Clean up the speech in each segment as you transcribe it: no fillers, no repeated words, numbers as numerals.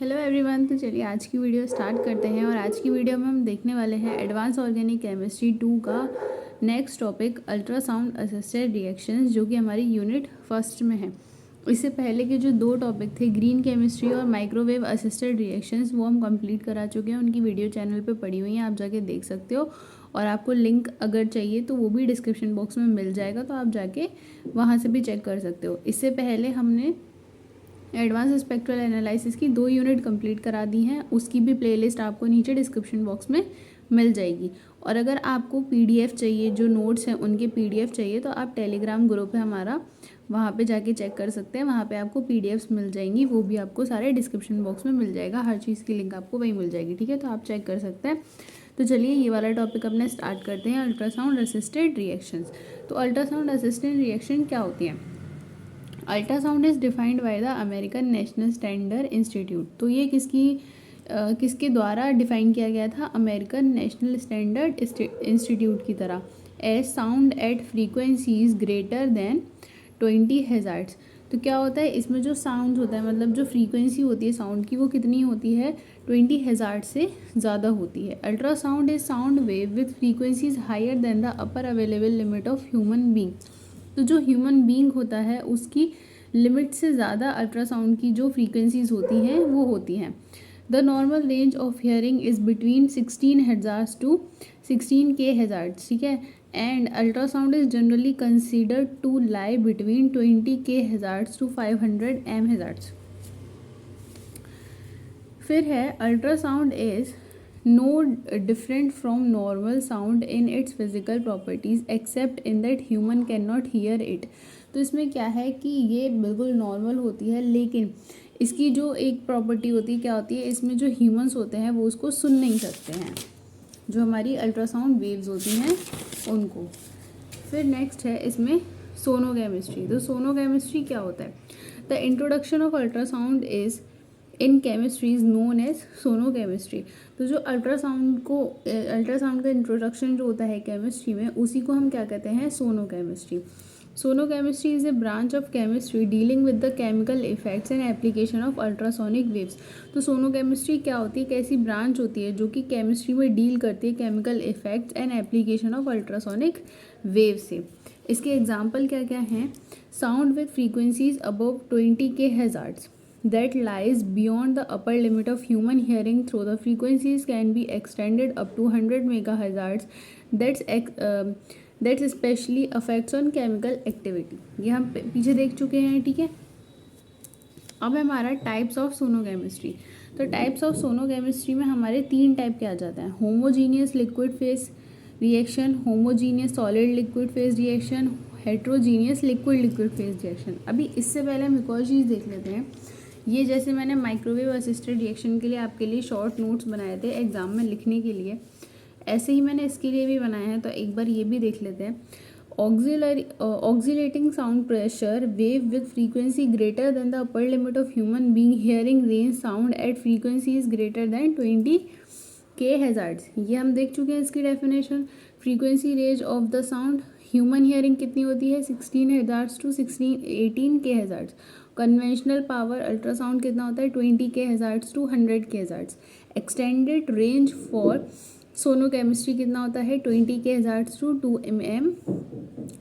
Hello everyone. तो चलिए आज की वीडियो स्टार्ट करते हैं और आज की वीडियो में हम देखने वाले हैं एडवांस ऑर्गेनिक केमिस्ट्री 2 का next topic ultrasound assisted reactions, जो कि हमारी यूनिट फर्स्ट में है। इससे पहले के जो दो टॉपिक थे ग्रीन केमिस्ट्री और माइक्रोवेव असिस्टेड रिएक्शंस, वो हम कंप्लीट करा चुके हैं। उनकी वीडियो चैनल पे पड़ी हुई है, आप जाके देख सकते हो। और आपको लिंक अगर चाहिए तो वो भी डिस्क्रिप्शन बॉक्स में मिल जाएगा, तो आप जाके वहाँ से भी चेक कर सकते हो। इससे पहले हमने एडवांस स्पेक्ट्रल एनालिसिस की 2 यूनिट कंप्लीट करा दी हैं, उसकी भी प्लेलिस्ट आपको नीचे डिस्क्रिप्शन बॉक्स में मिल जाएगी। और अगर आपको पीडीएफ चाहिए, जो नोट्स हैं उनके पीडीएफ चाहिए, तो आप टेलीग्राम ग्रुप है हमारा, वहाँ पे जाके चेक कर सकते हैं। वहाँ पे आपको पीडीएफ्स मिल जाएंगी, वो भी आपको सारे डिस्क्रिप्शन बॉक्स में मिल जाएगा। हर चीज़ की लिंक आपको वहीं मिल जाएगी, ठीक है, तो आप चेक कर सकते हैं। तो चलिए ये वाला टॉपिक अपने स्टार्ट करते हैं, अल्ट्रासाउंड असिस्टेड रिएक्शंस। तो अल्ट्रासाउंड असिस्टेड रिएक्शन क्या होती है? Ultrasound is defined by the American national standard institute. तो ये किसके द्वारा डिफाइन किया गया था? अमेरिकन नेशनल स्टैंडर्ड इंस्टीट्यूट की तरह। As sound at frequencies greater than 20 hertz. तो क्या होता है इसमें, जो साउंड होता है, मतलब जो फ्रीक्वेंसी होती है साउंड की, वो कितनी होती है? 20 हर्ट्ज से ज़्यादा होती है। Ultrasound is sound wave with frequencies higher than the upper available limit of human being. तो जो ह्यूमन बीइंग होता है उसकी लिमिट से ज़्यादा अल्ट्रासाउंड की जो फ्रीक्वेंसीज होती हैं वो होती हैं। The normal range of hearing is between 16 hertz to 16 k hertz, ठीक है। And ultrasound is generally considered to lie between 20 k hertz to 500 M hertz. फिर है ultrasound is no different from normal sound in its physical properties except in that human cannot hear it। तो इसमें क्या है कि ये बिल्कुल normal होती है, लेकिन इसकी जो एक प्रॉपर्टी होती है, क्या होती है, इसमें जो ह्यूमंस होते हैं वो उसको सुन नहीं सकते हैं, जो हमारी अल्ट्रासाउंड वेव्स होती हैं उनको। फिर नेक्स्ट है इसमें सोनोकेमिस्ट्री। तो सोनोकेमिस्ट्री क्या होता है? The introduction of ultrasound is in chemistry is known as sonochemistry. तो जो अल्ट्रासाउंड का इंट्रोडक्शन जो होता है केमिस्ट्री में, उसी को हम क्या कहते हैं? Sonochemistry. Sonochemistry is a branch of chemistry dealing with the chemical effects and application of ultrasonic waves. तो सोनोकेमिस्ट्री क्या होती है? एक ऐसी ब्रांच होती है जो कि केमिस्ट्री में डील करती है chemical effects and application of ultrasonic wave से। इसके एग्जाम्पल क्या क्या हैं? Sound with frequencies above 20 k hertz that lies beyond the upper limit of human hearing through the frequencies can be extended up to 100 megahertz. That's especially affects on chemical activity। ये हम पीछे देख चुके हैं, ठीक है। अब हमारा टाइप्स ऑफ सोनोकेमिस्ट्री। तो टाइप्स ऑफ सोनोकेमिस्ट्री में हमारे 3 टाइप के आ जाते हैं। Homogeneous liquid phase reaction, homogeneous solid liquid phase reaction, heterogeneous liquid liquid phase reaction. अभी इससे पहले हम एक और चीज़ देख लेते हैं। ये जैसे मैंने माइक्रोवेव असिस्टेड रिएक्शन के लिए आपके लिए शॉर्ट नोट्स बनाए थे एग्जाम में लिखने के लिए, ऐसे ही मैंने इसके लिए भी बनाए हैं, तो एक बार ये भी देख लेते हैं। Oscillating sound pressure wave with frequency greater than the upper limit of human being hearing range sound eight frequency is greater than 20 k hertz. ये हम देख चुके हैं इसकी definition. Frequency range of the sound human hearing कितनी होती है? 16 hertz to 18 के हर्ट्ज। कन्वेंशनल पावर अल्ट्रासाउंड कितना होता है? 20 k hertz to 100 k hertz. Extended range for sonochemistry कितना होता है? 20 k hertz to 2 mm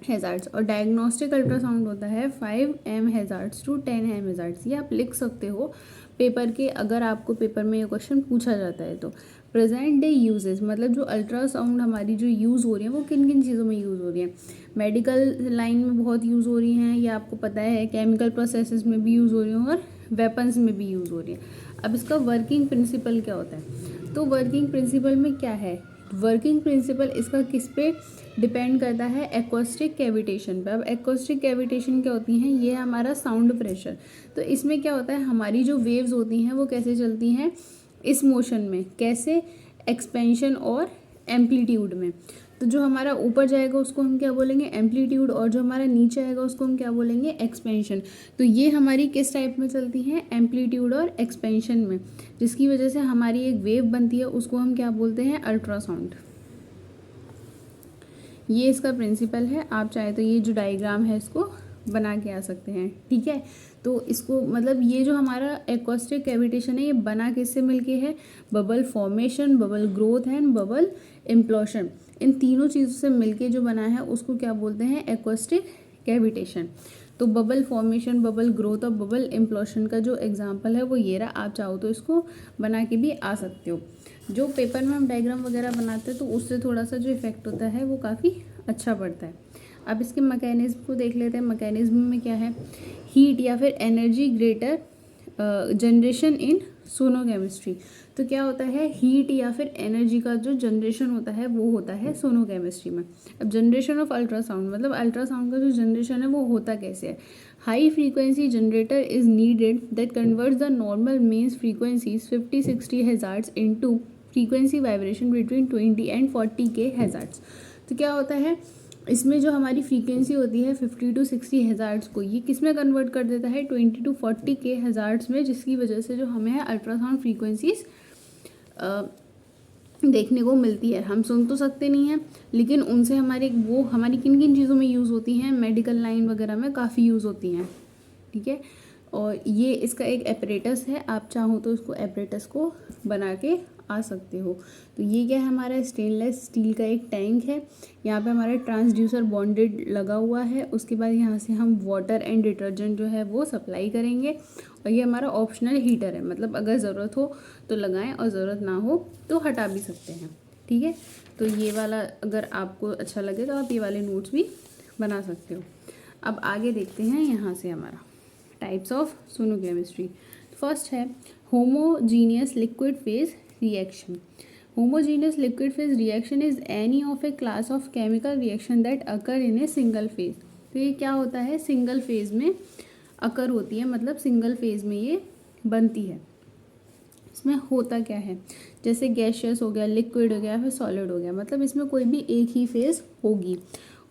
hertz. और डायग्नोस्टिक अल्ट्रासाउंड होता है 5 m hertz to 10 m hertz. ये आप लिख सकते हो पेपर के, अगर आपको पेपर में ये क्वेश्चन पूछा जाता है तो। प्रेजेंट डे यूजेस, मतलब जो अल्ट्रासाउंड हमारी जो यूज़ हो रही है वो किन किन चीज़ों में यूज़ हो रही है? मेडिकल लाइन में बहुत यूज़ हो रही हैं, ये आपको पता है। केमिकल प्रोसेसेस में भी यूज़ हो रही हैं और वेपन्स में भी यूज़ हो रही है। अब इसका वर्किंग प्रिंसिपल क्या होता है? तो वर्किंग प्रिंसिपल में क्या है? वर्किंग प्रिंसिपल इसका किस पे डिपेंड करता है? एक्वास्टिक कैविटेशन पे। अब एक्वास्टिक कैविटेशन क्या होती हैं? ये हमारा साउंड प्रेशर। तो इसमें क्या होता है, हमारी जो वेव्स होती हैं वो कैसे चलती हैं इस मोशन में? कैसे? एक्सपेंशन और एम्पलीट्यूड में। तो जो हमारा ऊपर जाएगा उसको हम क्या बोलेंगे? एम्पलीट्यूड। और जो हमारा नीचे आएगा उसको हम क्या बोलेंगे? एक्सपेंशन। तो ये हमारी किस टाइप में चलती हैं? एम्पलीट्यूड और एक्सपेंशन में, जिसकी वजह से हमारी एक वेव बनती है, उसको हम क्या बोलते हैं? अल्ट्रासाउंड। ये इसका प्रिंसिपल है। आप चाहे तो ये जो डायग्राम है इसको बना के आ सकते हैं। ठीक है, तो इसको मतलब ये जो हमारा एक्वास्टिक कैविटेशन है ये बना किससे मिलके है, bubble formation, bubble growth and bubble implosion, इन तीनों चीज़ों से मिलके जो बना है उसको क्या बोलते हैं, एक्वास्टिक कैविटेशन। तो बबल फॉर्मेशन, बबल ग्रोथ और बबल इम्प्लोशन का जो एग्जांपल है वो ये रहा। आप चाहो तो इसको बना के भी आ सकते हो। जो पेपर में हम डायग्राम वगैरह बनाते हैं तो उससे थोड़ा सा जो इफेक्ट होता है वो काफ़ी अच्छा पड़ता है। अब इसके मैकेनिज्म को देख लेते हैं। मैकेनिज्म में क्या है, हीट या फिर एनर्जी ग्रेटर जनरेशन इन सोनोकेमिस्ट्री। तो क्या होता है, हीट या फिर एनर्जी का जो जनरेशन होता है वो होता है सोनोकेमिस्ट्री में। अब जनरेशन ऑफ अल्ट्रासाउंड मतलब अल्ट्रासाउंड का जो जनरेशन है वो होता कैसे है, high frequency generator is needed that converts the normal mains frequencies 50-60 hertz into frequency vibration between 20 and 40 के हज़ार्ट्स। तो क्या होता है, इसमें जो हमारी फ्रीक्वेंसी होती है 50 to 60 हज़ार्ट्स को ये किस में कन्वर्ट कर देता है, 20 to 40 के हज़ार्ट्स में, जिसकी वजह से जो हमें है अल्ट्रासाउंड फ्रीक्वेंसीज देखने को मिलती है। हम सुन तो सकते नहीं हैं, लेकिन उनसे हमारे वो हमारी किन किन चीज़ों में यूज़ होती हैं, मेडिकल लाइन वगैरह में काफ़ी यूज़ होती हैं। ठीक है, और ये इसका एक एपरेटस है, आप चाहो तो इसको एपरेटस को बना के आ सकते हो। तो ये क्या है, हमारा स्टेनलेस स्टील का एक टैंक है। यहाँ पे हमारा ट्रांसड्यूसर बॉन्डेड लगा हुआ है। उसके बाद यहाँ से हम वाटर एंड डिटर्जेंट जो है वो सप्लाई करेंगे। और ये हमारा ऑप्शनल हीटर है, मतलब अगर ज़रूरत हो तो लगाएं और ज़रूरत ना हो तो हटा भी सकते हैं। ठीक है, तो ये वाला अगर आपको अच्छा लगे तो आप ये वाले नोट्स भी बना सकते हो। अब आगे देखते हैं यहाँ से हमारा टाइप्स ऑफ सोनोकेमिस्ट्री। फर्स्ट है homogeneous liquid phase reaction. Homogeneous liquid phase reaction is any of A class of chemical reaction that occur in a single phase. तो ये क्या होता है, सिंगल फेज में अकर होती है, मतलब सिंगल फेज में ये बनती है। इसमें होता क्या है, जैसे गैशियस हो गया, लिक्विड हो गया, फिर सॉलिड हो गया, मतलब इसमें कोई भी एक ही फेज होगी।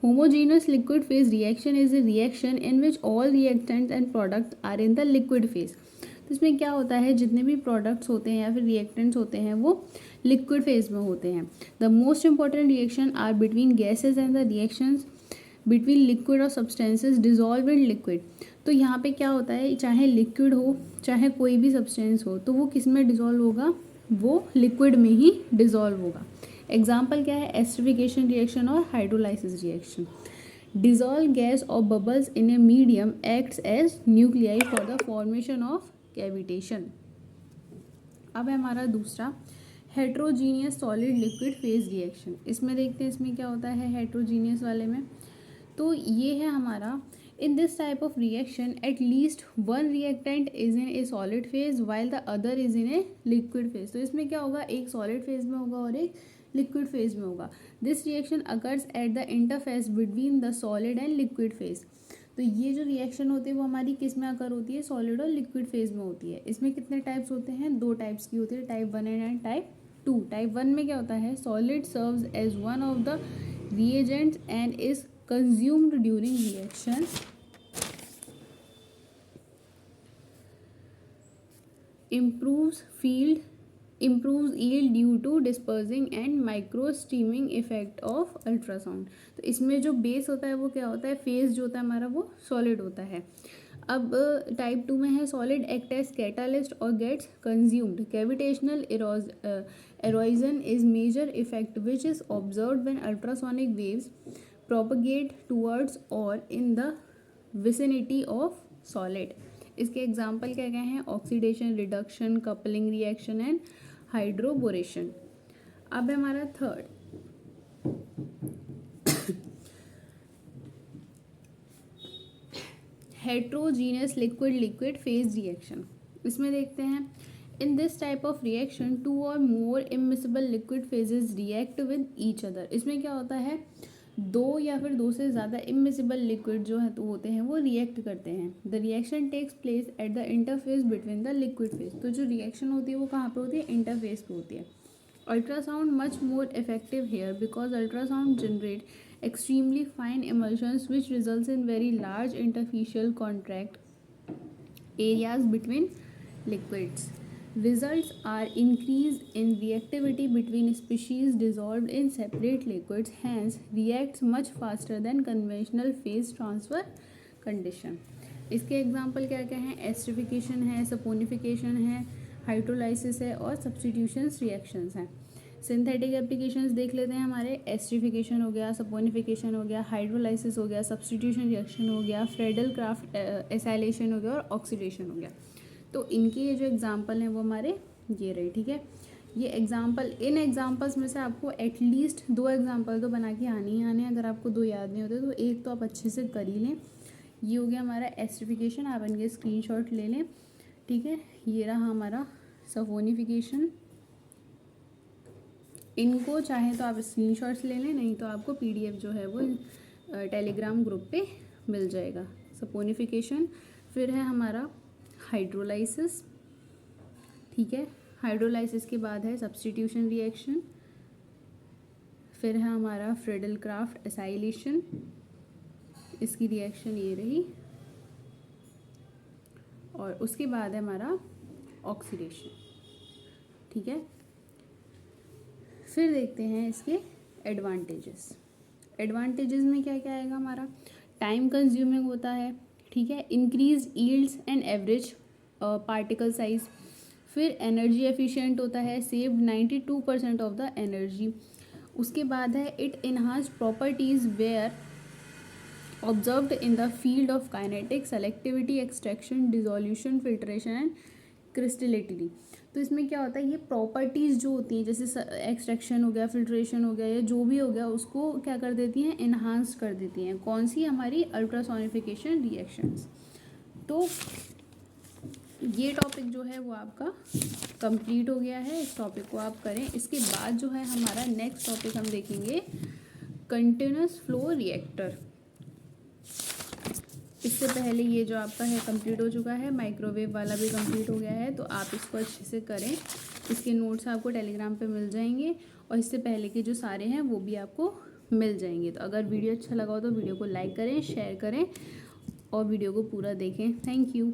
Homogeneous liquid phase reaction is a reaction in which all reactants and products are in the liquid phase। तो इसमें क्या होता है, जितने भी प्रोडक्ट्स होते हैं या फिर रिएक्टेंट्स होते हैं वो लिक्विड फेज में होते हैं। The most important reaction are between gases and the reactions between liquid और सब्सटेंसेज डिजॉल्व इन लिक्विड। तो यहाँ पे क्या होता है, चाहे लिक्विड हो चाहे कोई भी सब्सटेंस हो तो वो किस में डिजॉल्व होगा, वो लिक्विड में ही डिजॉल्व होगा। एग्जाम्पल क्या है, एस्टरिफिकेशन रिएक्शन और हाइड्रोलाइसिस रिएक्शन। डिजॉल्व गैस और bubbles in a medium acts as nuclei for the formation of cavitation. अब है हमारा दूसरा heterogeneous solid liquid phase reaction. इसमें देखते हैं इसमें क्या होता है हेट्रोजीनियस वाले में। तो ये है हमारा, in this type of reaction at least one reactant is in a solid phase while the other is in a liquid phase। तो इसमें क्या होगा, एक solid phase में होगा और एक लिक्विड फेज में होगा। This reaction occurs at the interface between the solid and liquid phase. तो ये जो रिएक्शन होती है वो हमारी किस में अकर होती है, सॉलिड और लिक्विड फेज में होती है। इसमें कितने टाइप्स होते हैं, दो टाइप्स की होती है, टाइप 1 एंड टाइप 2। टाइप 1 में क्या होता है, solid serves as one of the reagents and is consumed during reaction. improves yield due to dispersing and micro steaming effect of ultrasound। तो इसमें जो बेस होता है वो क्या होता है, फेज जो होता है हमारा वो सॉलिड होता है। अब टाइप 2 में है सॉलिड एक्ट एज कैटालिस्ट और gets consumed. Cavitational erosion is major effect which is observed when ultrasonic waves propagate towards or in the vicinity of solid। इसके एग्जाम्पल क्या क्या हैं, oxidation, reduction, coupling reaction and hydroboration. अब है हमारा third heterogeneous liquid phase reaction. इसमें देखते हैं, in this type of reaction 2 और more immiscible liquid phases react with each other. इसमें क्या होता है, दो या फिर दो से ज़्यादा इमिसिबल लिक्विड जो है तो होते हैं वो रिएक्ट करते हैं। The reaction takes place at the interface between the liquid phase. तो जो रिएक्शन होती है वो कहाँ पे होती है, इंटरफेस पे होती है। Ultrasound much more effective here because ultrasound generate extremely fine emulsions which results in very large interfacial contact areas between liquids. Results are increase in reactivity between species dissolved in separate liquids, hence reacts much faster than conventional phase transfer condition. इसके example क्या क्या हैं, esterification है, saponification है, hydrolysis है और substitution reactions हैं। Synthetic applications देख लेते हैं हमारे। एस्टरिफिकेशन हो गया, सपोनिफिकेशन हो गया, हाइड्रोलाइसिस हो गया, सब्स्टिट्यूशन रिएक्शन हो गया, फ्रेडल क्राफ्ट एसाइलेशन हो गया और ऑक्सीडेशन हो गया। तो इनके ये जो एग्जांपल हैं वो हमारे ये रहे, ठीक है। ये एग्जांपल, इन एग्जांपल्स में से आपको एटलीस्ट 2 एग्जांपल तो बना के आने ही आने। अगर आपको 2 याद नहीं होते तो एक तो आप अच्छे से कर ही लें। ये हो गया हमारा एस्टरिफिकेशन, आप इनके स्क्रीनशॉट ले लें, ठीक है। ये रहा हमारा सपोनिफिकेशन, इनको चाहे तो आप स्क्रीनशॉट्स ले लें, नहीं तो आपको पीडीएफ जो है वो टेलीग्राम ग्रुप पे मिल जाएगा। सपोनिफिकेशन, फिर है हमारा हाइड्रोलाइसिस, ठीक है। हाइड्रोलाइसिस के बाद है सब्स्टिट्यूशन रिएक्शन, फिर है हमारा फ्रेडल क्राफ्ट एसाइलेशन, इसकी रिएक्शन ये रही, और उसके बाद है हमारा ऑक्सीडेशन, ठीक है। फिर देखते हैं इसके एडवांटेजेस। एडवांटेजेस में क्या क्या आएगा हमारा, टाइम कंज्यूमिंग होता है, ठीक है। Increase yields and average particle size, फिर एनर्जी एफिशिएंट होता है, सेव 92% ऑफ द एनर्जी। उसके बाद है it enhance properties were observed in the field of kinetics, selectivity, extraction, dissolution, filtration and crystallinity. तो इसमें क्या होता है, ये प्रॉपर्टीज़ जो होती हैं जैसे एक्सट्रैक्शन हो गया, फिल्ट्रेशन हो गया, या जो भी हो गया उसको क्या कर देती हैं, इन्हांस कर देती हैं। कौन सी, हमारी अल्ट्रासोनिफिकेशन रिएक्शंस। तो ये टॉपिक जो है वो आपका कंप्लीट हो गया है। इस टॉपिक को आप करें। इसके बाद जो है हमारा नेक्स्ट टॉपिक हम देखेंगे कंटिन्यूस फ्लो रिएक्टर। इससे पहले ये जो आपका है कंप्लीट हो चुका है, माइक्रोवेव वाला भी कंप्लीट हो गया है, तो आप इसको अच्छे से करें। इसके नोट्स आपको टेलीग्राम पे मिल जाएंगे और इससे पहले के जो सारे हैं वो भी आपको मिल जाएंगे। तो अगर वीडियो अच्छा लगा हो तो वीडियो को लाइक करें, शेयर करें और वीडियो को पूरा देखें। Thank you.